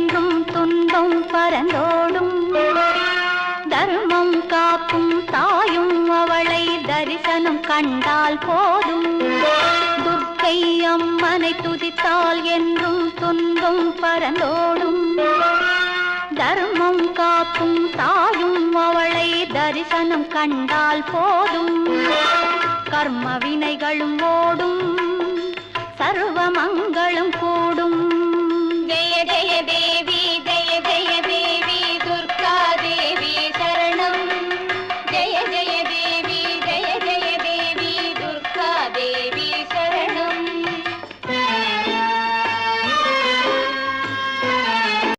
என்றும் துன்பம் பரந்தோடும். தர்மம் காக்கும் தாயும் அவளை தரிசனம் கண்டால் போதும். துர்க்கை அம்மனை துதித்தால் என்றும் துன்பம் பரந்தோடும். தர்மம் காக்கும் தாயும் அவளை தரிசனம் கண்டால் போதும். கர்ம வினைகளும் ஓடும், சர்வ மங்களும் கூடும்.